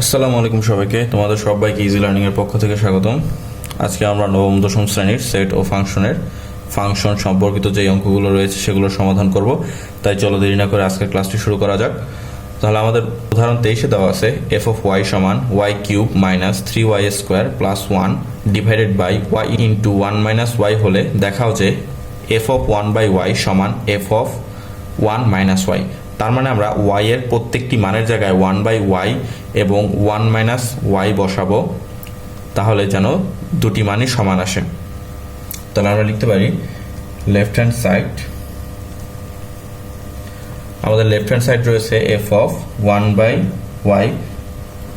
আসসালামু আলাইকুম সবাইকে, তোমাদের সবাইকে ইজি লার্নিং এর পক্ষ থেকে স্বাগতম। আজকে আমরা নবম দশম শ্রেণীর সেট ও ফাংশনের ফাংশন সম্পর্কিত যে অঙ্কগুলো রয়েছে সেগুলোর সমাধান করব। তাই চলো দেরি না করে আজকের ক্লাসটি শুরু করা যাক। তাহলে আমাদের উদাহরণ 23-এ দেওয়া আছে এফ অফ ওয়াই সমান y cube minus 3y square plus 1 divided by y into 1 minus y হলে দেখাও যে এফ অফ 1 বাই ওয়াই সমান এফ অফ 1 মাইনাস ওয়াই। তার মানে আমরা y এর প্রত্যেকটি মানের জায়গায় 1 বাই ওয়াই এবং 1 মাইনাস ওয়াই বসাবো, তাহলে যেন দুটি মানই সমান আসে। তাহলে আমরা লিখতে পারি লেফট হ্যান্ড সাইড, আমাদের লেফট হ্যান্ড সাইড রয়েছে এফ অফ 1 বাই ওয়াই,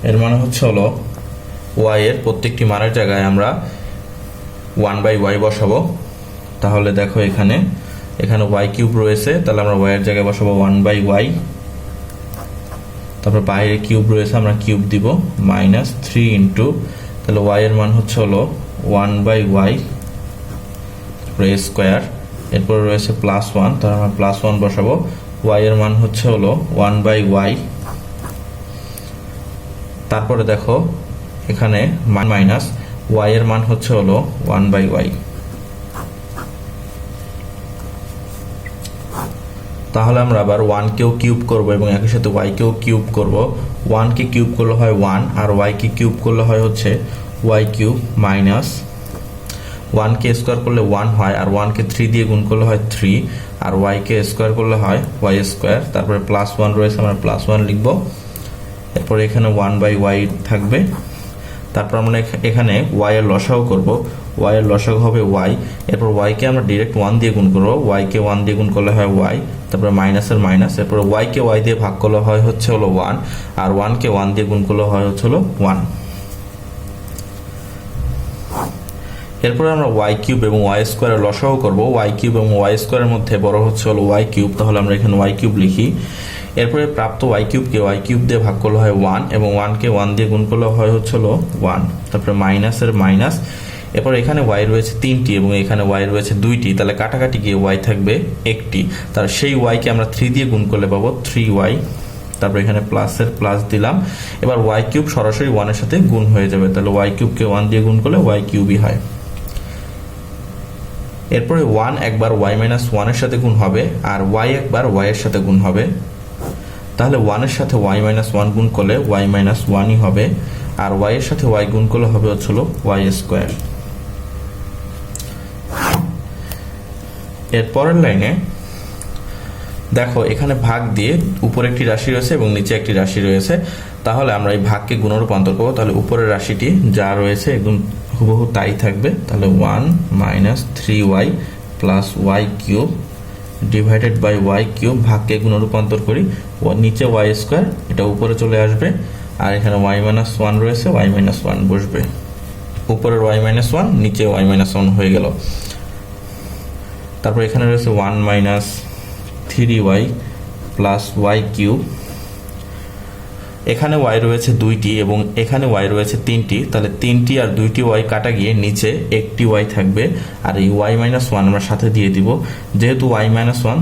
এর মানে হচ্ছে হলো y এর প্রত্যেকটি মানের জায়গায় আমরা 1 বাই ওয়াই বসাবো। তাহলে দেখো এখানে y কিউব রয়েছে, তাহলে আমরা y এর জায়গায় বসাবো 1 বাই ওয়াই। তারপর বাইরে কিউব রয়েছে, আমরা কিউব দিব মাইনাস 3 ইন্টু, তাহলে y এর মান হচ্ছে হলো 1 বাই ওয়াই তারপরে স্কোয়ার, এরপর রয়েছে প্লাস 1, তাহলে আমরা প্লাস 1 বসাবো। y এর মান হচ্ছে হলো 1 বাই ওয়াই। তারপরে দেখো এখানে মাইনাস y এর মান হচ্ছে হলো 1 বাই ওয়াই। তাহলে আমরা আবার 1 কেও কিউব করব এবং একই সাথে y কেও কিউব করব। 1 কে কিউব করলে হয় 1 আর y কে কিউব করলে হয় হচ্ছে y কিউব মাইনাস 1 কে স্কোয়ার করলে 1 হয় আর 1 কে 3 দিয়ে গুণ করলে হয় 3 আর y কে স্কোয়ার করলে হয় y স্কোয়ার। তারপরে প্লাস 1 রয়েছে, আমরা প্লাস 1 লিখব। এরপর এখানে 1 বাই ওয়াই থাকবে। তারপর আমরা এখানে y এর লসাগু করব, y এর লসাগু হবে y, এরপর y কে আমরা ডাইরেক্ট 1 দিয়ে গুণ করব, y কে 1 দিয়ে গুণ করলে হয় y, তারপর মাইনাসের মাইনাস, এরপর y কে y দিয়ে ভাগ করলে হয় হচ্ছে হলো 1 আর 1 কে 1 দিয়ে গুণ করলে হয় হচ্ছে হলো 1। এরপর আমরা y কিউব এবং y স্কোয়ারের লসাগু করব, y কিউব এবং y স্কোয়ারের মধ্যে বড় হচ্ছে হলো y কিউব, তাহলে আমরা এখানে y কিউব লিখি। এরপরে প্রাপ্ত y কিউবকে y কিউব দিয়ে ভাগ করলে হয় 1 এবং 1 কে 1 দিয়ে গুণ করলে হয় হচ্ছে হলো 1, তারপরে মাইনাসের মাইনাস। এরপর এখানে y রয়েছে 3টি এবং এখানে y রয়েছে 2টি, তাহলে কাটাকাটি গিয়ে y থাকবে 1টি, তার সেই y কে আমরা 3 দিয়ে গুণ করলে পাবো 3y। তারপর এখানে প্লাসের প্লাস দিলাম। এবার y কিউব সরাসরি 1 এর সাথে গুণ হয়ে যাবে, তাহলে y কিউবকে 1 দিয়ে গুণ করলে y কিউবই হয়। এরপরে 1 একবার y মাইনাস 1 এর সাথে গুণ হবে আর y একবার y এর সাথে গুণ হবে, তাহলে 1 এর সাথে y মাইনাস 1 গুণ করলে y মাইনাস 1ই হবে আর y এর সাথে y গুণ করলে হবে হচ্ছে হলো y স্কোয়ার। এর পরের লাইনে দেখো এখানে ভাগ দিয়ে উপরে একটি রাশি রয়েছে এবং নিচে একটি রাশি রয়েছে, তাহলে আমরা এই ভাগকে গুণে রূপান্তর করবো। তাহলে উপরের রাশিটি যা রয়েছে একদম হুবহু তাই থাকবে, তাহলে 1 minus 3y plus y cube divided by y cube, ভাগকে গুণে রূপান্তর করি, ও নিচে ওয়াই স্কোয়ার, এটা উপরে চলে আসবে আর এখানে ওয়াই মাইনাস 1 রয়েছে, ওয়াই মাইনাস 1 বসবে। উপরের ওয়াই মাইনাস 1 নিচে ওয়াই মাইনাস 1 হয়ে গেল। তারপর এখানে রয়েছে 1 minus 3y plus y cube, এখানে y রয়েছে 2টি এবং এখানে y রয়েছে 3টি, তাহলে 3টি আর 2টি y কাটা গিয়ে নিচে একটি y থাকবে আর এই y মাইনাস 1 আমরা সাথে দিয়ে দিব। যেহেতু y মাইনাস 1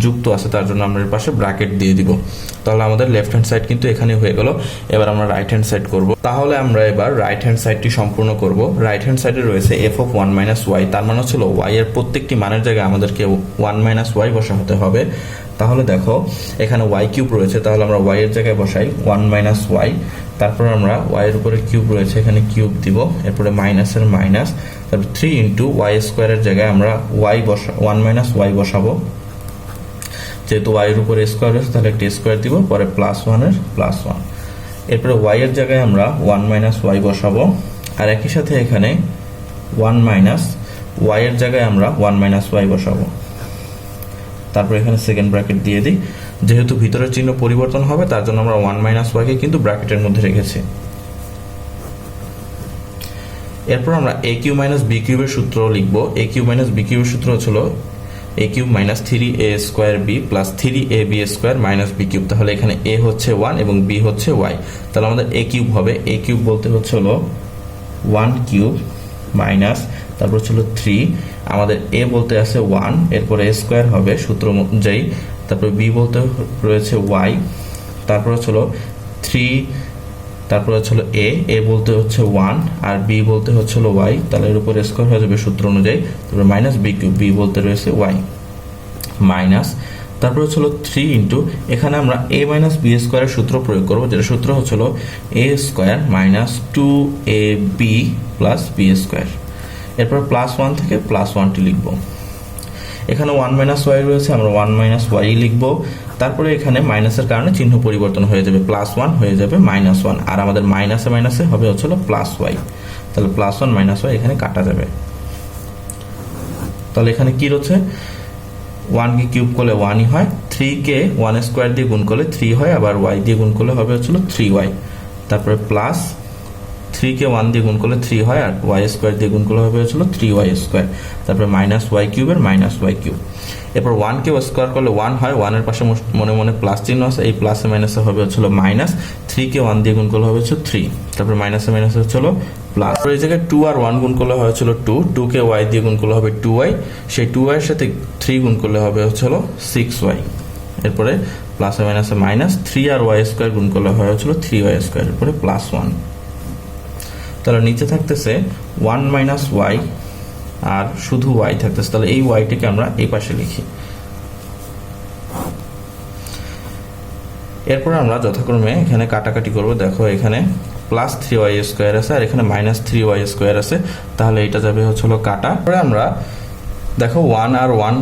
যুক্ত আছে তার জন্য আমরা এর পাশে ব্র্যাকেট দিয়ে দিব। তাহলে আমাদের লেফট হ্যান্ড সাইড কিন্তু এখানে হয়ে গেল। এবার আমরা রাইট হ্যান্ড সাইড করব। তাহলে আমরা এবার রাইট হ্যান্ড সাইডটি সম্পূর্ণ করব। রাইট হ্যান্ড সাইডে রয়েছে এফ অফ 1 মাইনাস ওয়াই, তার মানে হচ্ছে y এর প্রত্যেকটি মানের জায়গায় আমাদেরকে 1 মাইনাস ওয়াই বসাতে হবে। তাহলে দেখো এখানে y কিউব রয়েছে, তাহলে আমরা y এর জায়গায় বসাই 1 মাইনাস ওয়াই, তারপর আমরা y এর উপরে কিউব রয়েছে এখানে কিউব দিব, এরপরে মাইনাসের মাইনাস, তারপর 3 ইন্টু ওয়াই স্কোয়ারের জায়গায় আমরা 1 মাইনাস ওয়াই বসাবো। যেহেতু y এর উপরে স্কোয়ার রয়েছে তাহলে একটা স্কোয়ার দিব, পরে প্লাস 1 এর প্লাস 1, এরপরে y এর জায়গায় আমরা 1 মাইনাস ওয়াই বসাবো আর একই সাথে এখানে 1 মাইনাস ওয়াই এর জায়গায় আমরা 1 মাইনাস ওয়াই বসাবো। তারপর এখানে সেকেন্ড ব্র্যাকেট দিয়ে দিই, যেহেতু ভিতরের চিহ্ন পরিবর্তন হবে তার জন্য আমরা 1 মাইনাস ওয়াইকে কিন্তু ব্র্যাকেটের মধ্যে রেখেছি। এরপর আমরা a কিউব মাইনাস b কিউবের সূত্র লিখব। a কিউব মাইনাস b কিউবের সূত্র হলো a cube minus 3a square b plus 3ab square minus b cube. তাহলে এখানে a হচ্ছে 1 এবং b হচ্ছে y, তাহলে আমাদের a কিউব হবে, a কিউব বলতে হচ্ছে হলো 1 কিউব মাইনাস তারপর হলো 3, আমাদের a বলতে আছে 1, এরপরে a স্কোয়ার হবে সূত্র অনুযায়ী, তারপর b বলতে রয়েছে y, তারপর হলো 3 তারপরে হচ্ছে এ বলতে হচ্ছে 1 আর বি বলতে হচ্ছে ওয়াই, তাহলে এর উপর স্কোয়ার হয়ে যাবে সূত্র অনুযায়ী। তারপরে মাইনাস বি কিউব, বি বলতে রয়েছে ওয়াই মাইনাস, তারপর হচ্ছে 3 ইন্টু এখানে আমরা এ মাইনাস বি স্কোয়ারের সূত্র প্রয়োগ করবো, যেটা সূত্র হচ্ছিল a square minus 2ab plus b square. এরপর প্লাস 1 থেকে প্লাস 1টি লিখবো। এখানে 1 মাইনাস ওয়াই রয়েছে, আমরা 1 মাইনাস ওয়াই লিখবো। তারপরে এখানে মাইনাসের কারণে চিহ্ন পরিবর্তন হয়ে যাবে, প্লাস 1 হয়ে যাবে মাইনাস 1, আর আমাদের মাইনাসে মাইনাসে হবে হচ্ছিল প্লাস ওয়াই, তাহলে প্লাস 1 মাইনাস ওয়াই এখানে কাটা যাবে। তাহলে এখানে কি রয়েছে, 1 কে কিউব করলে 1ই হয়, 3 কে 1 স্কোয়ার দিয়ে গুণ করলে 3 হয়, আবার ওয়াই দিয়ে গুণ করলে হবে হচ্ছিল 3y। তারপরে প্লাস 3 কে 1 দিয়ে গুণ করলে 3 হয়, আর ওয়াই স্কোয়ার দিয়ে গুণ করলে হবে হচ্ছিল 3y স্কোয়ার। তারপরে মাইনাস ওয়াই কিউবের মাইনাস ওয়াই কিউব। এরপর 1 কে স্কোয়ার করলে 1 হয়, 1 এর পাশে মনে মনে প্লাস চিহ্ন আছে, এই প্লাসে মাইনাসে হবে হচ্ছিল মাইনাস, 3 কে 1 দিয়ে গুণ করলে হবে হচ্ছে 3, তারপরে মাইনাসে মাইনাসে হচ্ছিল প্লাস। এই জায়গায় 2 আর 1 গুণ করলে হয়েছিল 2, 2 কে y দিয়ে গুণ করলে হবে 2y, সেই 2y এর সাথে 3 গুণ করলে হবে হচ্ছিল 6y। এরপরে প্লাসে মাইনাসে মাইনাস, 3 আর y স্কোয়ার গুণ করলে হয়েছিল 3y স্কোয়ার, এরপরে প্লাস 1। তাহলে নিচে থাকতেছে 1 মাইনাস ওয়াই আর শুধু y থাকতেছে, তাহলে এই yটিকে আমরা এই পাশে লিখি। এরপর আমরা যথাক্রমে এখানে কাটাকাটি করব। দেখো এখানে প্লাস 3y স্কোয়ার আছে আর এখানে মাইনাস 3y স্কোয়ার আছে, তাহলে এটা যাবে হচ্ছিল কাটা। পরে আমরা দেখো 1 আর 1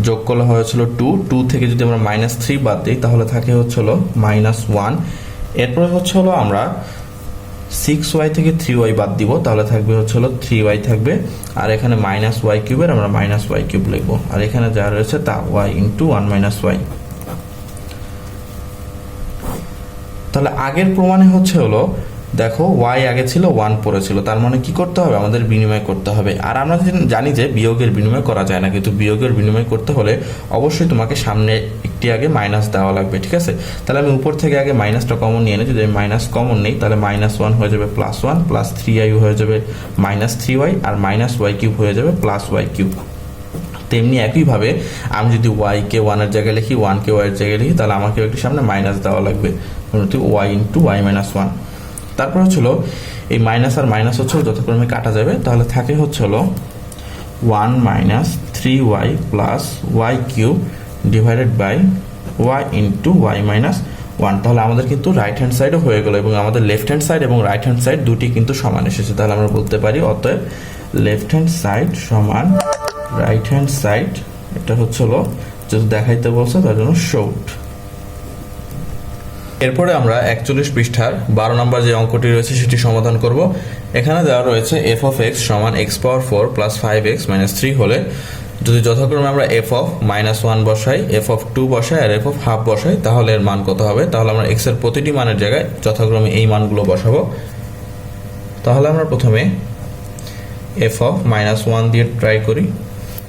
যোগ করলে হয়েছিল 2, 2 থেকে যদি আমরা মাইনাস 3 বাদ দিই তাহলে থাকে হচ্ছিল মাইনাস 1। এরপরে হচ্ছিল আমরা 6y থেকে 3y বাদ দিব, তাহলে থাকবে হচ্ছিল 3y থাকবে, আর এখানে মাইনাস ওয়াই কিউবের আমরা মাইনাস ওয়াই কিউব লিখবো, আর এখানে যা রয়েছে তা y ইন্টু 1 মাইনাস ওয়াই। তাহলে আগের প্রমাণে হচ্ছে হলো দেখো y আগে ছিল 1 পরে ছিল, তার মানে কি করতে হবে, আমাদের বিনিময় করতে হবে। আর আমরা জানি যে বিয়োগের বিনিময় করা যায় না, কিন্তু বিয়োগের বিনিময় করতে হলে অবশ্যই তোমাকে সামনে একটি আগে মাইনাস দেওয়া লাগবে, ঠিক আছে। তাহলে আমি উপর থেকে আগে মাইনাসটা কমন নিয়ে নিই, যদি আমি মাইনাস কমন নেই তাহলে মাইনাস 1 হয়ে যাবে প্লাস 1, প্লাস 3i হয়ে যাবে মাইনাস 3y, আর মাইনাস ওয়াই কিউব হয়ে যাবে প্লাস ওয়াই কিউব। তেমনি একইভাবে আমি যদি y কে 1 এর জায়গায় লিখি, 1 কে y এর জায়গায় লিখি, তাহলে আমাকে একটু সামনে মাইনাস দেওয়া লাগবে, y ইন্টু y মাইনাস 1। তারপর হচ্ছিল এই মাইনাস আর মাইনাস হচ্ছিল যথাক্রমে কাটা যাবে, তাহলে থাকে হচ্ছিল 1 minus 3y plus y cube divided by y into y minus 1। তাহলে আমাদের কিন্তু রাইট হ্যান্ড সাইডও হয়ে গেল এবং আমাদের লেফট হ্যান্ড সাইড এবং রাইট হ্যান্ড সাইড দুটি কিন্তু সমান এসেছে। তাহলে আমরা বলতে পারি অতএব লেফট হ্যান্ড সাইড সমান রাইট হ্যান্ড সাইড, এটা হচ্ছিল যদি দেখাইতে বলছে তার জন্য শর্ট। এরপরে আমরা 41 পৃষ্ঠার 12 নম্বর যে অঙ্কটি রয়েছে সেটি সমাধান করব। এখানে দেওয়া রয়েছে f of x সমান x পাওয়ার 4 প্লাস 5x মাইনাস 3 হলে যদি যথাক্রমে আমরা f of মাইনাস 1 বসাই, f of 2 বসাই আর f of হাফ বসাই, তাহলে এর মান কত হবে। তাহলে আমরা x এর প্রতিটি মানের জায়গায় যথাক্রমে এই মানগুলো বসাবো। তাহলে আমরা প্রথমে f of মাইনাস 1 দিয়ে ট্রাই করি।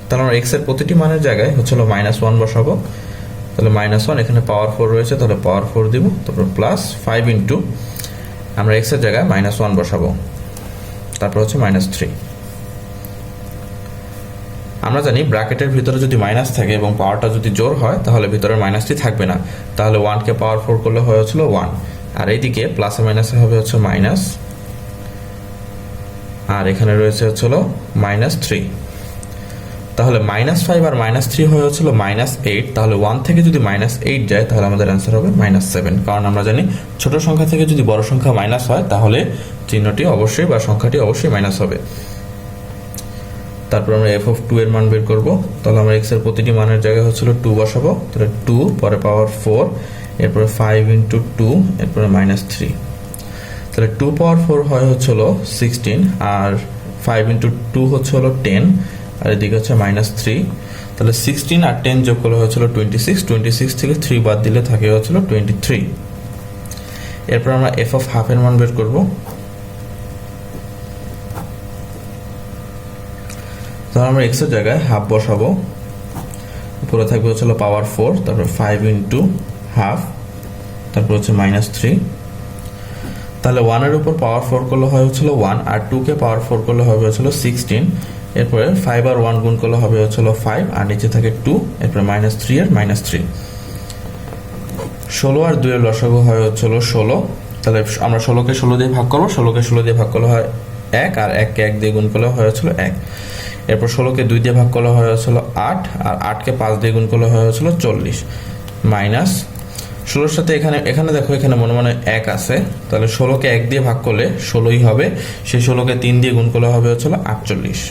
তাহলে আমরা x এর প্রতিটি মানের জায়গায় হচ্ছিল মাইনাস 1 বসাবো, তাহলে মাইনাস 1 এখানে পাওয়ার 4 রয়েছে, তাহলে পাওয়ার 4 দিব, তারপর প্লাস 5 ইন্টু আমরা x এর জায়গায় মাইনাস 1 বসাবো, তারপর হচ্ছে মাইনাস 3। আমরা জানি ব্র্যাকেটের ভিতরে যদি মাইনাস থাকে এবং পাওয়ারটা যদি জোর হয় তাহলে ভিতরে মাইনাসটি থাকবে না, তাহলে 1 কে পাওয়ার 4 করলে হয়ে হচ্ছিল 1, আর এইদিকে প্লাসে মাইনাসে হবে হচ্ছে মাইনাস, আর এখানে রয়েছে হচ্ছিল মাইনাস 3। তাহলে মাইনাস 5 আর মাইনাস 3 হয়ে হচ্ছিল মাইনাস 8, তাহলে 1 থেকে যদি মাইনাস 8 যায় তাহলে আমাদের অ্যান্সার হবে মাইনাস 7, কারণ আমরা জানি ছোট সংখ্যা থেকে যদি বড় সংখ্যা মাইনাস হয় তাহলে চিহ্নটি অবশ্যই বা সংখ্যাটি অবশ্যই মাইনাস হবে। তারপর আমরা f of 2 এর মান বের করব। তাহলে আমরা x এর প্রতিটি মানের জায়গায় হচ্ছিল 2 বসাবো, তাহলে 2 পরে পাওয়ার 4, এরপরে 5 ইন্টু 2, এরপরে মাইনাস 3। তাহলে 2 পাওয়ার 4 হয় হচ্ছিল 16, আর 5 ইন্টু 2 হচ্ছিল 10, আর এদিকে হচ্ছে মাইনাস 3। তাহলে 16 আর 10 যোগ করলে হচ্ছিল 26, 26 থেকে 3 বাদ দিলে থাকে হচ্ছিল 23। এরপর আমরা f of হাফ এর মান বের করব। তাহলে আমরা x এর জায়গায় হাফ বসাবো, উপরে থাকবে হচ্ছিল পাওয়ার 4, তারপর 5 ইন্টু হাফ, তারপর হচ্ছে মাইনাস 3। তাহলে 1 এর উপর পাওয়ার 4 করলে হয় হচ্ছিল 1, আর 2 কে পাওয়ার 4 করলে হবে হচ্ছিল 16, এরপরে 5 আর 1 গুণ করলে হবে হচ্ছিল 5, আর নিচে থাকে 2, এরপরে মাইনাস 3 আর মাইনাস 3। 16 আর 2 এর লসাগু হয় হচ্ছিল 16, তাহলে আমরা 16কে 16 দিয়ে ভাগ করবো, 16কে 16 দিয়ে ভাগ করলে হয় 1, আর 1কে 1 দিয়ে গুণ করলে হয়েছিল 1। এরপর 16কে 2 দিয়ে ভাগ করলে হয়েছিল 8, আর 8কে 5 দিয়ে গুণ করলে হয়েছিল 40, মাইনাস 16-র সাথে এখানে দেখো এখানে মনে মনে 1 আছে, তাহলে 16কে 1 দিয়ে ভাগ করলে 16ই হবে, সেই 16কে 3 দিয়ে গুণ করলে হবে হচ্ছিল 48।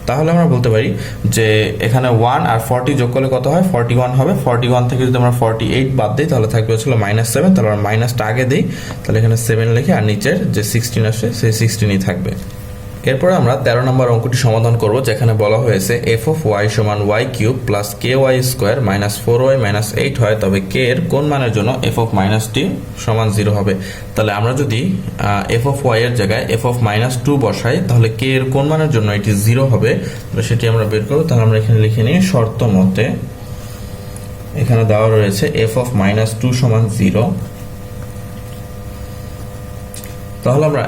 তাহলে আমরা বলতে পারি যে এখানে 1 আর 40 যোগ করলে কত হয়, 41 হবে। 41 থেকে যদি আমরা 48 বাদ দিই তাহলে থাকবে হচ্ছিল -7, তাহলে আমরা মাইনাসটা আগে দিই, তাহলে এখানে 7 লিখে আর নিচের যে 16 আসে সেই 16ই থাকবে। এরপরে আমরা 13 নম্বর অঙ্কটি সমাধান করব, যেখানে বলা হয়েছে f of y সমান y cube plus ky square minus 4y minus 8 হয়, তবে k এর কোন মানের জন্য f of মাইনাস t সমান 0 হবে। তাহলে আমরা যদি f of y এর জায়গায় f of মাইনাস 2 বসাই তাহলে k এর কোন মানের জন্য এটি 0 হবে, তো সেটি আমরা বের করব। তাহলে আমরা এখানে লিখে নিই শর্ত মতে এখানে দেওয়া রয়েছে f of মাইনাস 2 সমান 0। তাহলে আমরা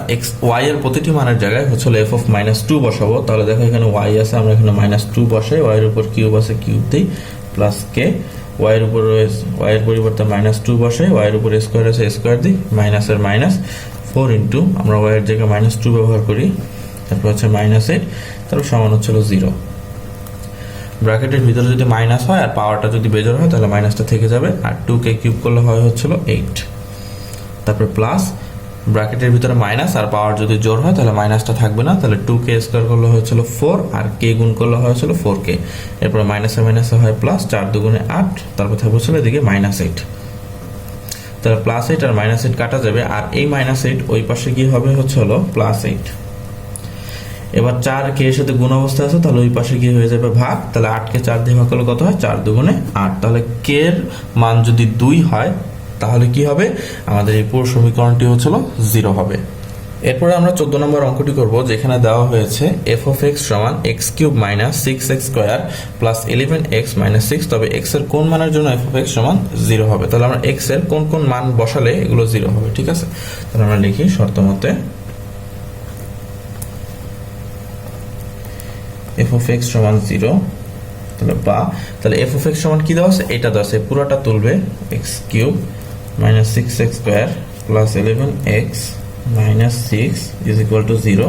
y এর প্রতিটি মানের জায়গায় হচ্ছে f of মাইনাস 2 বসাবো। তাহলে দেখো এখানে y আছে, আমরা এখানে মাইনাস 2 বসাই, y এর উপর কিউব আছে কিউব দিই, প্লাস k, y এর উপর y এর পরিবর্তে মাইনাস 2 বসাই, y এর উপর স্কোয়ার আছে স্কোয়ার দিই, মাইনাসের মাইনাস 4 ইন্টু আমরা y এর জায়গায় মাইনাস 2 ব্যবহার করি, তারপর হচ্ছে -8, তারপর সমান হচ্ছিল 0। ব্র্যাকেটের ভিতরে যদি মাইনাস হয় আর পাওয়ারটা যদি বেজোড় হয় তাহলে মাইনাসটা থেকে যাবে, আর 2কে কিউব করলে হয় হচ্ছিল 8, তারপর প্লাস ব্র্যাকেটের ভিতরে মাইনাস আর পাওয়ার যদি জোড় হয় তাহলে মাইনাসটা থাকবে না, তাহলে 2k স্কোয়ার করলে হয়েছিল 4 আর k গুণ করলে হয়েছিল 4k, এরপর মাইনাসে মাইনাসে হয় প্লাস, 4 দুগুণে 8, তারপর থাকবে হচ্ছিল এদিকে -8। তাহলে +8 আর -8 কাটা যাবে, আর এই -8 ওই পাশে কি হবে হচ্ছে হলো +8। এবার 4 k এর সাথে গুণ অবস্থা আছে, তাহলে ওই পাশে কি হয়ে যাবে ভাগ, তাহলে 8কে 4 দিয়ে ভাগ করলে কত হয়, 4 দুগুণে 8। তাহলে k এর মান যদি 2 হয় তাহলে কি হবে, আমাদের এই পুরো সমীকরণটি হচ্ছিল 0 হবে। এরপরে আমরা 14 নম্বর অঙ্কটি করব, যেখানে দেওয়া হয়েছে f of x সমান x cube minus 6x square plus 11x minus 6, তবে x এর কোন মানের জন্য f of x সমান 0 হবে। তাহলে আমরা x এর কোন কোন মান বসালে এগুলো 0 হবে, ঠিক আছে। তাহলে আমরা লিখি শর্ত মতে f of x সমান 0, তাহলে f of x সমান কি দেওয়া আছে, এটা দেওয়া আছে, পুরোটা তুলবে, x cube minus 6x square plus 11x minus 6 is equal to 0।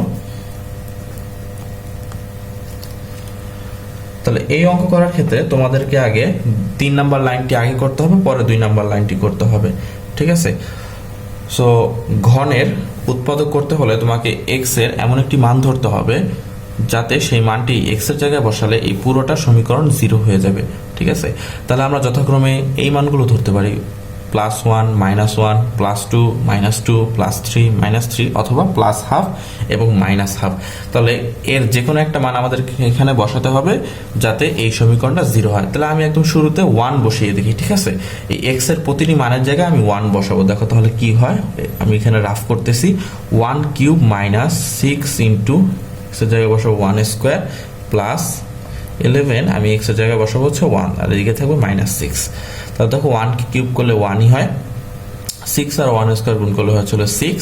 তাহলে এই অঙ্ক করার ক্ষেত্রে তোমাদেরকে আগে 3 নাম্বার লাইনটি আগে করতে হবে, পরে 2 নাম্বার লাইনটি করতে হবে, ঠিক আছে। সো ঘনের উৎপাদক করতে হলে তোমাকে x এর এমন একটি মান ধরতে হবে যাতে সেই মানটি x এর জায়গায় বসালে এই পুরোটা সমীকরণ 0 হয়ে যাবে, ঠিক আছে। তাহলে আমরা যথাক্রমে এই মানগুলো ধরতে পারি, +1 -1 +2 -2 +3 -3 অথবা +½ এবং -½ তাহলে এর যে কোনো একটা মান আমাদের এখানে বসাতে হবে যাতে এই সমীকরণটা 0 হয়। তাহলে আমি একদম শুরুতে 1 বসিয়ে দেখি, ঠিক আছে। এই x এর প্রতিটি মানের জায়গায় আমি 1 বসাবো, দেখো তাহলে কি হয়। আমি এখানে রাফ করতেছি, 1 কিউব মাইনাস 6 ইন্টু x এর জায়গায় বসাবো 1 স্কোয়ার প্লাস 11, আমি x এর জায়গায় বসাবো হচ্ছে 1, আর এদিকে থাকবে -6। তাহলে দেখো 1 কে কিউব করলে 1ই হয়, 6 আর 1 স্কোয়ার গুণ করলে হয়েছিল 6,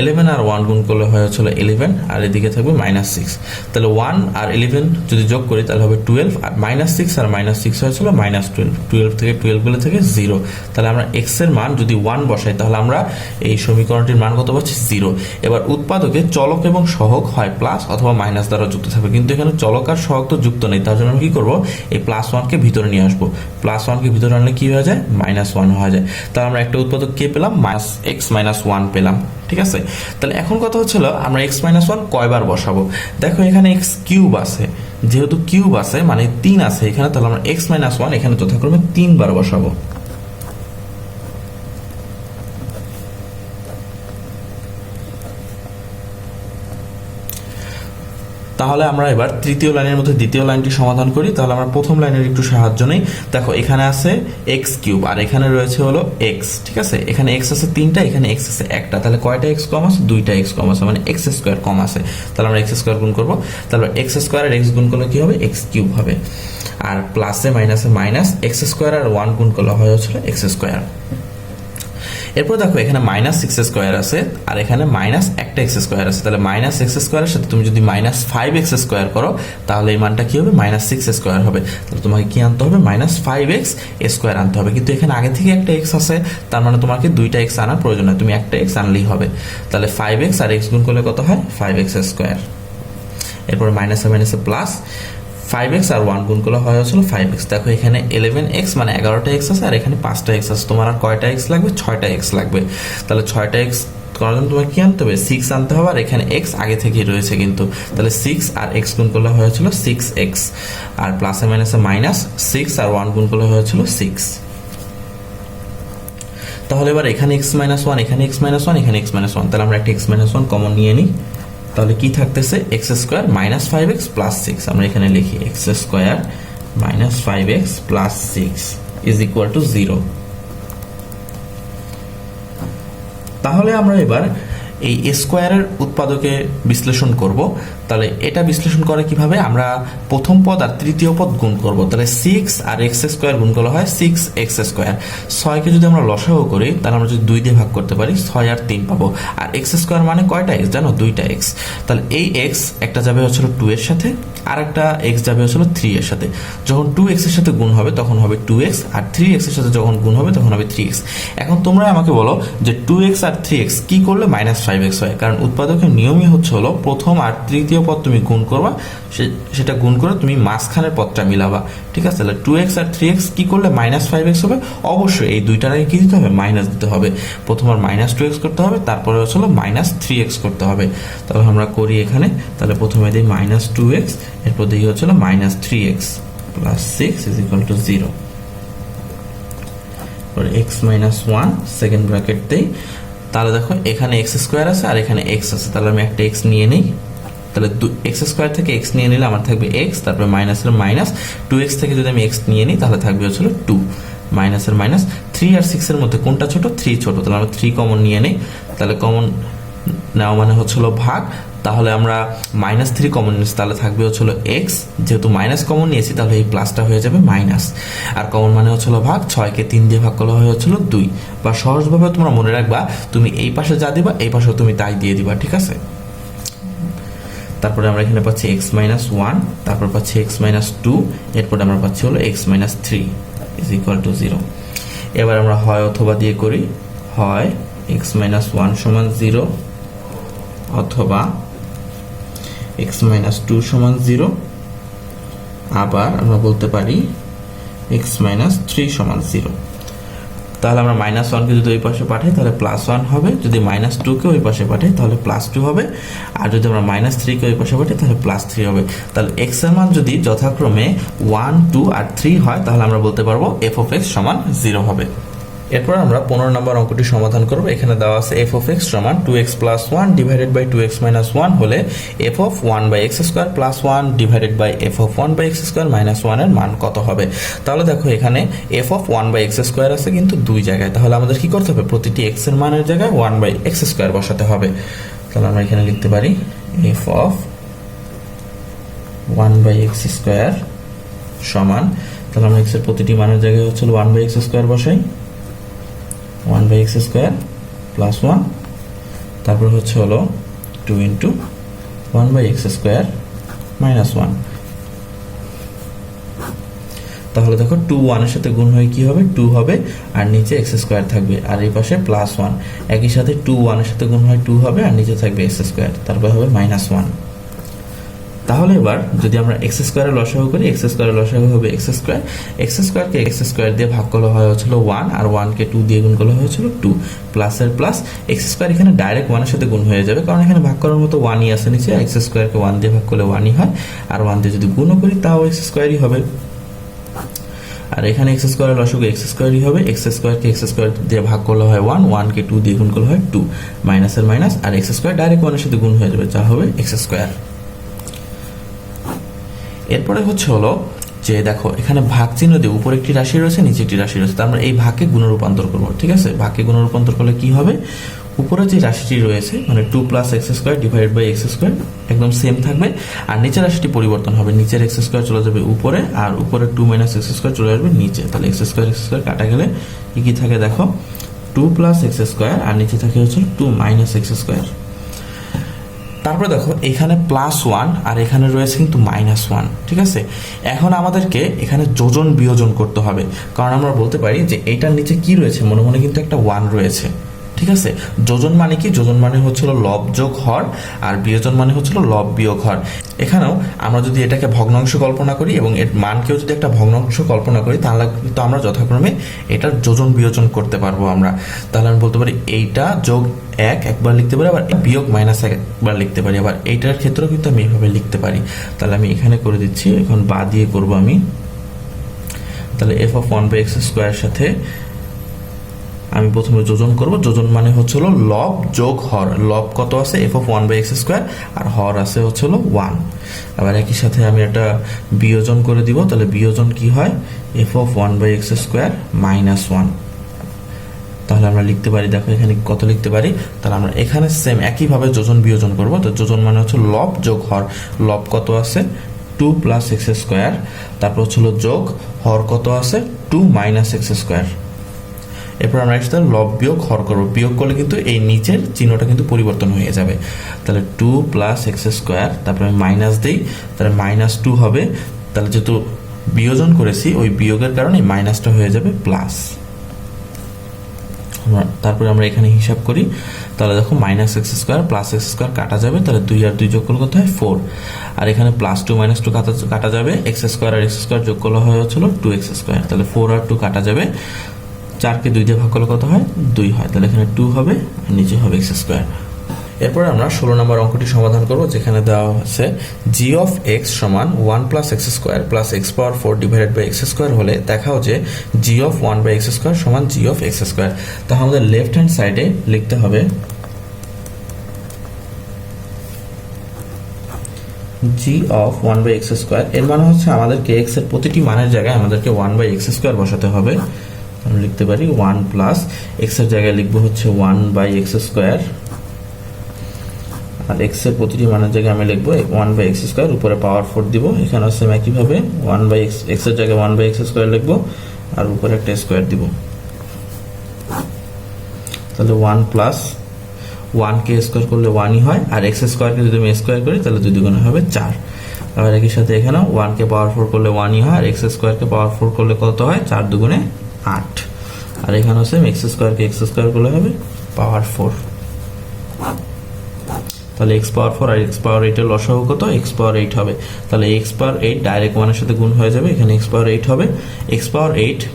11 আর 1 গুণ করলে হয়েছিল 11, আর এদিকে থাকবে -6। তাহলে 1 আর 11 যদি যোগ করি তাহলে হবে 12, আর -6 আর -6 হয়েছিল -12, 12 থেকে 12 গেলে থেকে 0। তাহলে আমরা x এর মান যদি 1 বসাই তাহলে আমরা এই সমীকরণটির মান কত পাচ্ছি, 0। এবার উৎপাদকে চলক এবং সহগ হয় প্লাস অথবা মাইনাস দ্বারা যুক্ত থাকবে, কিন্তু এখানে চলক আর সহগ তো যুক্ত নেই, তার জন্য আমি কি করবো, এই +1কে ভিতরে নিয়ে আসবো। +1কে ভিতরে আনলে কি হয়ে যায়, -1 হয়ে যায়। তাহলে আমরা একটা উৎপাদক কে পেলাম, x - 1 পেলাম, ঠিক আছে। তাহলে এখন কথা হচ্ছিল আমরা x - 1 কয়বার বসাবো। দেখো এখানে x কিউব আছে, যেহেতু কিউব আছে মানে 3 আছে এখানে, তাহলে আমরা x - 1 এখানে যথাক্রমে 3 বার বসাবো। তাহলে আমরা এবার তৃতীয় লাইনের মধ্যে দ্বিতীয় লাইনটি সমাধান করি। তাহলে আমরা প্রথম লাইনের একটু সাহায্য নেই। দেখো এখানে আছে x কিউব আর এখানে রয়েছে হলো x, ঠিক আছে। এখানে x আছে 3টা, এখানে x আছে 1টা, তাহলে কয়টা x কম আছে, 2টা x কম আছে, মানে x স্কয়ার কম আছে। তাহলে আমরা x স্কয়ার গুণ করব, তাহলে x স্কয়ার আর x গুণ করলে কি হবে, x কিউব হবে, আর প্লাসে মাইনাসে মাইনাস, x স্কয়ার আর 1 গুণ করলে হয় হচ্ছে x স্কয়ার। এরপর দেখো এখানে মাইনাস সিক্স স্কোয়ার আছে আর এখানে মাইনাস একটা এক্স স্কোয়ার আছে, তাহলে মাইনাস এক্স স্কোয়ারের সাথে তুমি যদি মাইনাস ফাইভ এক্স স্কোয়ার করো তাহলে এই মানটা কি হবে, মাইনাস সিক্স স্কোয়ার হবে। তাহলে তোমাকে কি আনতে হবে, মাইনাস ফাইভ এক্স স্কোয়ার আনতে হবে। কিন্তু এখানে আগে থেকে একটা এক্স আছে, তার মানে তোমাকে দুইটা এক্স আনার প্রয়োজন নয়, তুমি একটা এক্স আনলেই হবে। তাহলে ফাইভ এক্স আর এক্স গুণ করলে কত হয়, ফাইভ এক্স স্কোয়ার। এরপর মাইনাসে মাইনাসে প্লাস, ফাইভ এক্স আর ওয়ান গুণ করলে হয় হচ্ছিল ফাইভ এক্স। দেখো এখানে 11x মানে 11টা এক্স আছে আর এখানে 5টা এক্স আছে। তোমার আর কয়টা এক্স লাগবে, 6টা এক্স লাগবে। তাহলে 6টা এক্স করার জন্য তোমার কি আনতে হবে, 6 আনতে হবে। আর এখানে এক্স আগে থেকেই রয়েছে কিন্তু, তাহলে 6 আর এক্স গুণ করলে হয়েছিল 6x। আর প্লাসে মাইনাসে মাইনাস, 6 আর 1 গুণ করলে হয়েছিল 6। তাহলে এবার এখানে x মাইনাস 1, এখানে x মাইনাস 1, এখানে x মাইনাস 1, তাহলে আমরা একটা x মাইনাস 1 কমন নিয়ে নিই। তাহলে কি থাকতেছে, x square minus five x plus six. আমরা এখানে লিখি x square minus five x plus six is equal to 0। তাহলে আমরা এবার এই স্কোয়ারের উৎপাদকে বিশ্লেষণ করব। তাহলে এটা বিশ্লেষণ করে কিভাবে, আমরা প্রথম পদ আর তৃতীয় পদ গুণ করব। তাহলে 6 আর এক্স স্কোয়ার গুণ করলে হয় 6x স্কোয়ার। 6কে যদি আমরা লসাগু করি তাহলে আমরা যদি 2 দিয়ে ভাগ করতে পারি 6 আর 3 পাবো। আর এক্স স্কোয়ার মানে কয়টা এক্স জানো, 2টা এক্স। তাহলে এই এক্স একটা যাবে হচ্ছিল 2 এর সাথে আর একটা এক্স যাবে হচ্ছিল 3 এর সাথে। যখন 2x এর সাথে গুণ হবে তখন হবে 2x, আর 3x এর সাথে যখন গুণ হবে তখন হবে 3x। এখন তোমরা আমাকে বলো যে 2x আর 3x কি করলে মাইনাস 5x হয়, কারণ উৎপাদকের নিয়মই হচ্ছে হলো প্রথম আর তৃতীয় পদ তুমি গুণ করবা, সেটা গুণ করে তুমি মাঝখানের পদটা মিলাবা। ঠিক আছে, তাহলে 2x আর 3x কি করলে মাইনাস 5x হবে, অবশ্যই এই দুইটার আগে কি দিতে হবে, মাইনাস দিতে হবে। প্রথম আর মাইনাস 2x করতে হবে, তারপরে হচ্ছে মাইনাস 3x করতে হবে। তাহলে আমরা করি এখানে, তাহলে প্রথমে দিই মাইনাস 2x, এরপর দিই হচ্ছে minus 3x plus 6 is equal to 0। x minus 1 second bracket দেই। তাহলে দেখো এখানে এক্স স্কোয়ার আছে আর এখানে এক্স আছে, তাহলে আমি একটা এক্স নিয়ে নিই। তাহলে এক্স স্কোয়ার থেকে এক্স নিয়ে নিলে আমার থাকবে এক্স, তারপরে মাইনাসের মাইনাস 2x থেকে যদি আমি এক্স নিয়ে নিই তাহলে থাকবে হচ্ছিল 2, মাইনাসের মাইনাস। 3 আর 6 এর মধ্যে কোনটা ছোট, 3 ছোট, তাহলে আমরা 3 কমন নিয়ে নিই। তাহলে কমন নেওয়া মানে হচ্ছিল ভাগ, তাহলে আমরা মাইনাস 3 কমন নিয়েছি, তাহলে থাকবে হচ্ছিল এক্স। যেহেতু মাইনাস কমন নিয়েছি তাহলে এই প্লাসটা হয়ে যাবে মাইনাস। আর কমন মানে হচ্ছিল ভাগ, 6কে 3 দিয়ে ভাগ করলে হয়ে হচ্ছিল 2। বা সহজভাবে তোমরা মনে রাখবা, তুমি এই পাশে যা দিবা এই পাশে তুমি তাই দিয়ে দিবা। ঠিক আছে, তারপরে আমরা এখানে পাচ্ছি x মাইনাস 1, তারপর পাচ্ছি x মাইনাস 2, এরপরে আমরা পাচ্ছি হলো x minus 3 is equal to 0। এবার আমরা হয় অথবা দিয়ে করি, হয় x মাইনাস 1 সমান 0 অথবা x মাইনাস 2 সমান 0, আবার আমরা বলতে পারি x মাইনাস 3 সমান 0। তাহলে আমরা মাইনাস 1কে যদি ওই পাশে পাঠাই তাহলে প্লাস 1 হবে, যদি মাইনাস 2কে ওই পাশে পাঠাই তাহলে প্লাস 2 হবে, আর যদি আমরা মাইনাস 3কে ওই পাশে পাঠাই তাহলে প্লাস 3 হবে। তাহলে x এর মান যদি যথাক্রমে 1, 2 আর 3 হয় তাহলে আমরা বলতে পারবো f of x সমান 0 হবে। এরপর আমরা 15 নম্বর অঙ্কটি সমাধান করব। এখানে দেওয়া আছে f of x সমান 2x plus 1 divided by 2x minus 1 হলে f of 1 by x square plus 1 divided by f of 1 by x square minus 1 এর মান কত হবে। তাহলে দেখো এখানে f of 1 by x square আছে কিন্তু দুই জায়গায়, তাহলে আমাদের কি করতে হবে, প্রতিটি x এর মানের জায়গায় 1 by x square বসাতে হবে। তাহলে আমরা এখানে লিখতে পারি f of 1 by x square সমান, তাহলে আমরা x এর প্রতিটি মানের জায়গায় হচ্ছে 1 by x square বসাই, 1 by x square plus 1, তারপর হচ্ছে হলো 2 into 1 by x square minus 1। তাহলে দেখো 2 1 এর সাথে গুণ হয়ে কি হবে, 2 হবে, আর নিচে x স্কয়ার থাকবে, আর এই পাশে প্লাস 1। একই সাথে 2 1 এর সাথে গুণ হয় 2 হবে, আর নিচে থাকবে x স্কয়ার, তারপর হবে মাইনাস 1। তাহলে এবার যদি আমরা x স্কয়ারের লসাগু করি, x স্কয়ারের লসাগু হবে x square, x স্কয়ারকে x square দিয়ে ভাগ করলে হয় হচ্ছিল 1, আর 1 কে 2 দিয়ে গুণ করলে হয়েছিল 2, প্লাসের প্লাস। x স্কয়ার এখানে ডাইরেক্ট 1 এর সাথে গুণ হয়ে যাবে, কারণ এখানে ভাগ করার মতো 1ই আছে নিচে, x স্কয়ারকে 1 দিয়ে ভাগ করলে 1ই হয়, আর 1 দিয়ে যদি গুণও করি তাও x স্কয়ারই হবে। আর এখানে x স্কয়ারের লসাগু x স্কয়ারই হবে, x স্কয়ারকে x স্কয়ার দিয়ে ভাগ করলে হয় 1, 1 কে 2 দিয়ে গুণ করলে হয় 2, মাইনাসের মাইনাস, আর x স্কয়ার ডাইরেক্ট 1 এর সাথে গুণ হয়ে যাবে, যা হবে x স্কয়ার। এরপরে হচ্ছে হলো যে দেখো এখানে ভাগ চিহ্ন দিয়ে উপরে একটি রাশি রয়েছে, নিচে একটি রাশি রয়েছে, আমরা এই ভাগকে গুণে রূপান্তর করব। ঠিক আছে, ভাগকে গুণে রূপান্তর করলে কি হবে, উপরে যে রাশিটি রয়েছে মানে 2 plus x square divided by x square একদম সেম থাকবে, আর নিচের রাশিটি পরিবর্তন হবে, নিচের এক্স স্কোয়ার চলে যাবে উপরে, আর উপরে 2 মাইনাস এক্স স্কোয়ার চলে আসবে নিচে। তাহলে এক্স স্কোয়ার কাটা গেলে কি থাকে দেখো, 2 প্লাস এক্স স্কোয়ার, আর নিচে থাকে হচ্ছে 2 মাইনাস এক্স স্কোয়ার। তারপরে দেখো এখানে +1 আর এখানে রয়েছে কিন্তু -1, ঠিক আছে। এখন আমাদেরকে এখানে যোজন বিয়োজন করতে হবে, কারণ আমরা বলতে পারি যে এটার নিচে কি রয়েছে, মনে মনে কিন্তু একটা 1 রয়েছে, ঠিক আছে। যোজন মানে কি? যোজন মানে হচ্ছিল লব যোগ হর, আর বিয়োজন মানে হচ্ছিল লব বিয়োগ হর। এখানেও আমরা যদি এটাকে ভগ্নাংশ কল্পনা করি এবং এর মানকেও যদি একটা ভগ্নাংশ কল্পনা করি, তাহলে কিন্তু আমরা যথাক্রমে এটার যোজন বিয়োজন করতে পারবো আমরা। তাহলে আমি বলতে পারি এইটা যোগ 1 একবার লিখতে পারি, আবার বিয়োগ -1 একবার লিখতে পারি, আবার এইটার ক্ষেত্রেও কিন্তু আমি এইভাবে লিখতে পারি। তাহলে আমি এখানে করে দিচ্ছি, এখন বা দিয়ে করবো আমি। তাহলে f(1/x²) সাথে আমি প্রথমে যোজন করব। যোজন মানে হচ্ছিল লব যোগ হর। লব কত আছে? f(1/x²) আর হর আছে হচ্ছিল 1। আবার একই সাথে আমি একটা বিয়োজন করে দিব। তাহলে বিয়োজন কি হয়? f(1/x²) -1। তাহলে আমরা লিখতে পারি, দেখো এখানে কত লিখতে পারি। তাহলে আমরা এখানে সেম একইভাবে যোজন বিয়োজন করব। তো যোজন মানে হচ্ছে লব যোগ হর। লব কত আছে? 2 প্লাস x²। তারপর হচ্ছিল যোগ হর কত আছে? 2 মাইনাস x²। এরপর আমরা একসাথে লব বিয়োগ হর করবো। বিয়োগ করলে কিন্তু এই নিচের চিহ্নটা কিন্তু পরিবর্তন হয়ে যাবে। তাহলে 2 প্লাস x², তারপরে আমি মাইনাস দিই, তাহলে -2 হবে। তাহলে যেহেতু বিয়োজন করেছি, ওই বিয়োগের কারণে মাইনাসটা হয়ে যাবে প্লাস। তারপরে আমরা এখানে হিসাব করি। তাহলে দেখো -x² প্লাস x² কাটা যাবে, তাহলে 2 আর 2 যোগ করলে কত হয়? 4। আর এখানে +2 -2 কাটা যাবে, x² আর x² যোগ করলে হয় হচ্ছিল 2x²। তাহলে 4 আর 2 কাটা যাবে, 4কে 2 দিয়ে ভাগ করলে কত হয়? 2 হয়। তাহলে এখানে 2 হবে আর নিচে হবে x²। এরপর আমরা 16 নম্বর অঙ্কটি সমাধান করব, যেখানে দেওয়া আছে g of x সমান 1 plus x² plus x⁴ divided by x² হলে দেখাও যে g of 1/x² সমান g of x²। তাহলে আমাদের লেফট হ্যান্ড সাইডে লিখতে হবে g of 1/x²। এর মানে হচ্ছে আমাদেরকে x এর প্রতিটি মানের জায়গায় আমাদেরকে 1/x² বসাতে হবে। আমরা লিখতে পারি 1 প্লাস x এর জায়গায় লিখবো হচ্ছে 1/x², আর x এর প্রতিটি মানের জায়গায় আমি লিখবো 1/x², উপরে পাওয়ার 4 দিব। এখানে আছে একইভাবে 1/x এর জায়গায় 1/x² লিখবো, আর উপরে একটা স্কোয়ার দিব। তাহলে 1 প্লাস 1কে স্কোয়ার করলে 1ই হয়, আর x² যদি আমি স্কোয়ার করি তাহলে 2 দুগুণে হবে 4। আবার একই সাথে এখানেও 1কে পাওয়ার 4 করলে 1ই হয়, আর x² পাওয়ার 4 করলে কত হয়? 4 দুগুণে 8। আর এখানে হচ্ছে x² করলে হবে পাওয়ার 4। তাহলে x⁴ আর x⁴ এর লসাগু কত? x⁴ হবে। তাহলে x⁴ ডাইরেক্ট 1 এর সাথে গুণ হয়ে যাবে, এখানে x⁴ হবে। x⁴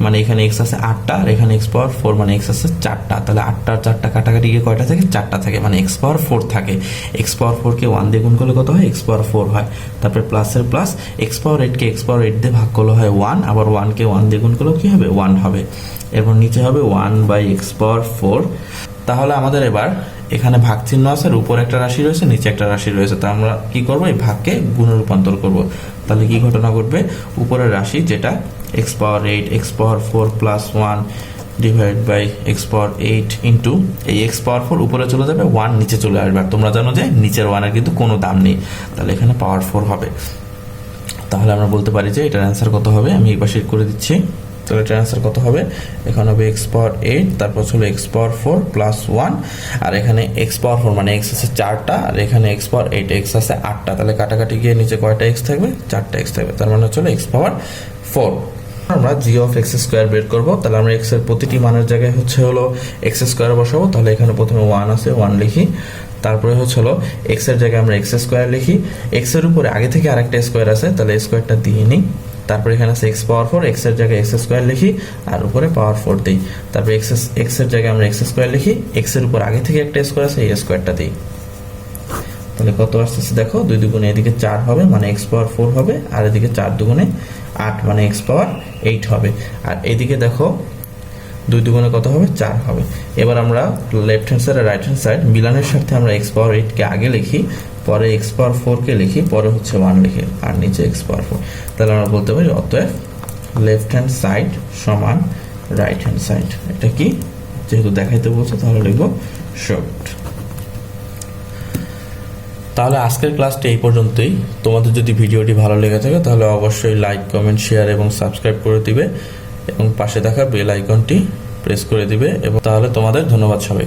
মানে এখানে x আছে 8টা, আর এখানে x⁴ মানে x আছে 4টা। তাহলে 8টা আর 4টা কাটাকাটি গিয়ে কয়টা থাকে? 4টা থাকে, মানে x⁴ থাকে। x⁴কে 1 দিয়ে গুণ করলে কত হয়? x⁴ হয়। তারপরে প্লাসের প্লাস, x⁴কে x⁴ দিয়ে ভাগ করলে হয় 1, আবার 1কে 1 দিয়ে গুণ করলে কি হবে? 1 হবে। এরপর নিচে হবে 1/x⁴। তাহলে আমাদের এবার এখানে ভাগ চিহ্ন আছে, আর উপরে একটা রাশি রয়েছে, নিচে একটা রাশি রয়েছে। তা আমরা কি করব? এই ভাগকে গুণে রূপান্তর করব। তাহলে কি ঘটনা ঘটবে? উপরের রাশি যেটা x⁴ x⁴ plus 1 divide by x⁴ into এই x⁴ উপরে চলে যাবে, 1 নিচে চলে আসবে। আর তোমরা জানো যে নিচের 1 এর কিন্তু কোনো দাম নেই, তাহলে এখানে পাওয়ার 4 হবে। তাহলে আমরা বলতে পারি যে এটার অ্যান্সার কত হবে। আমি এই পাশে করে দিচ্ছি। তাহলে এটার অ্যান্সার কত হবে? এখানে হবে x⁴, তারপর হলো x⁴ প্লাস 1, আর এখানে x⁴ মানে x আছে 4টা, আর এখানে x⁴ x আছে 8টা। তাহলে কাটাকাটি গিয়ে নিচে কয়টা x থাকবে? 4টা x থাকবে। তার মানে হচ্ছে x⁴। আমরা g of x² বের করব। তাহলে আমরা x এর প্রতিটি মানের জায়গায় হলো x² বসাবো। তাহলে এখানে প্রথমে 1 আছে, 1 লিখি। তারপরে হলো x এর জায়গায় আমরা x² লিখি। x এর উপরে আগে থেকে আরেকটা স্কোয়ার আছে, তাহলে স্কোয়ারটা দিয়ে নিই। তারপরে এখানে আছে x⁴, x এর জায়গায় x² লিখি, আর উপরে পাওয়ার 4 দিই। তারপরে x এর জায়গায় আমরা x² লিখি, x এর উপর আগে থেকে একটা স্কোয়ার আছে, এই স্কোয়ারটা দিই। তাহলে কত আসছে দেখো, 2 দুগুণে এদিকে 4 হবে, মানে x⁴ হবে, আর এদিকে 4 দুগুণে 8, মানে x⁴ হবে। আর এদিকে দেখো 2 দুগুণে কত হবে? 4 হবে। এবার আমরা লেফট হ্যান্ড সাইড আর রাইট হ্যান্ড সাইড মিলানের সাথে আমরা x⁴ কে আগে লিখি, পরে x⁴ কে লিখি, পরে হচ্ছে 1 লিখি, আর নিচে x⁴। তাহলে আমরা বলতে পারি অতএব লেফট হ্যান্ড সাইড সমান রাইট হ্যান্ড সাইড। এটা কি? যেহেতু দেখাইতে বলছে তাহলে লিখবো শর্ট। তাহলে আজকের ক্লাসটি এই পর্যন্তই। তোমাদের যদি ভিডিওটি ভালো লেগে থাকে তাহলে অবশ্যই লাইক, কমেন্ট, শেয়ার এবং সাবস্ক্রাইব করে দিবে, এবং পাশে থাকা বেল আইকনটি প্রেস করে দিবে এবং তাহলে তোমাদের ধন্যবাদ সবাই।